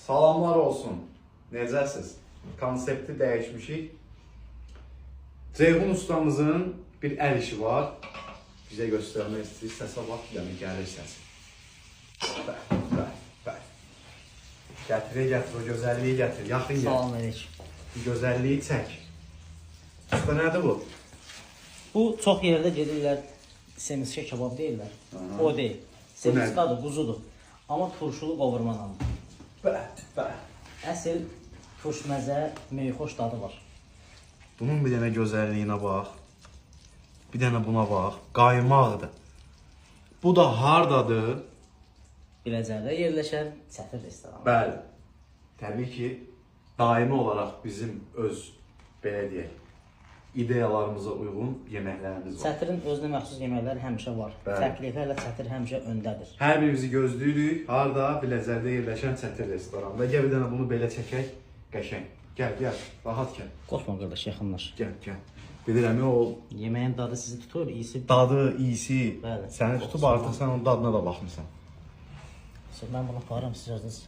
Salamlar olsun. Necəsiz? Konsepti dəyişmişik. Ceyhun ustamızın bir əl işi var. Bizə göstərmək istəyir. Səsə bax, yəni gəlir səs. Bəli. Gətir, o gözəlliyi gətir. Yaxın gəl. Salam əleykum. Gözəlliyi çək. Usta nədir bu? Bu çox yerdə gedirlər, semiskə kebab deyirlər. O deyil. Semiskadır, quzudur. Amma turşulu qovurmanandır. Bəli. Əsl turş məzə, meyxoş dadı var. Bunun bir dənə gözəlliyinə bax. Bir dənə buna bax. Qaymaqdır. Bu da hardadır? Biləcərdə yerləşən çətir restoranı. Bəli. Təbii ki, daimi olaraq bizim öz, belə deyək, ideyalarımıza uyğun yeməklərimiz var. Çətirin özünə məxsus yeməkləri həmişə var. Təkliflərlə çətir həmişə öndədir. Hər birimizi gözləyirik. Harda? Biləcərdə yerləşən çətir restoranında. Gəl bir dənə bunu belə çəkək. Qəşəng. Gəl. Rahat gəl. Qorxma qardaş, yaxınlaş. Gəl. Bilirəm, o Yeməyin dadı sizi tutur, iyisi. dadı, iyisi Bəli. səni tutub artıq sən onun dadına da baxmısan. Mən bunu aparıram, siz özünüz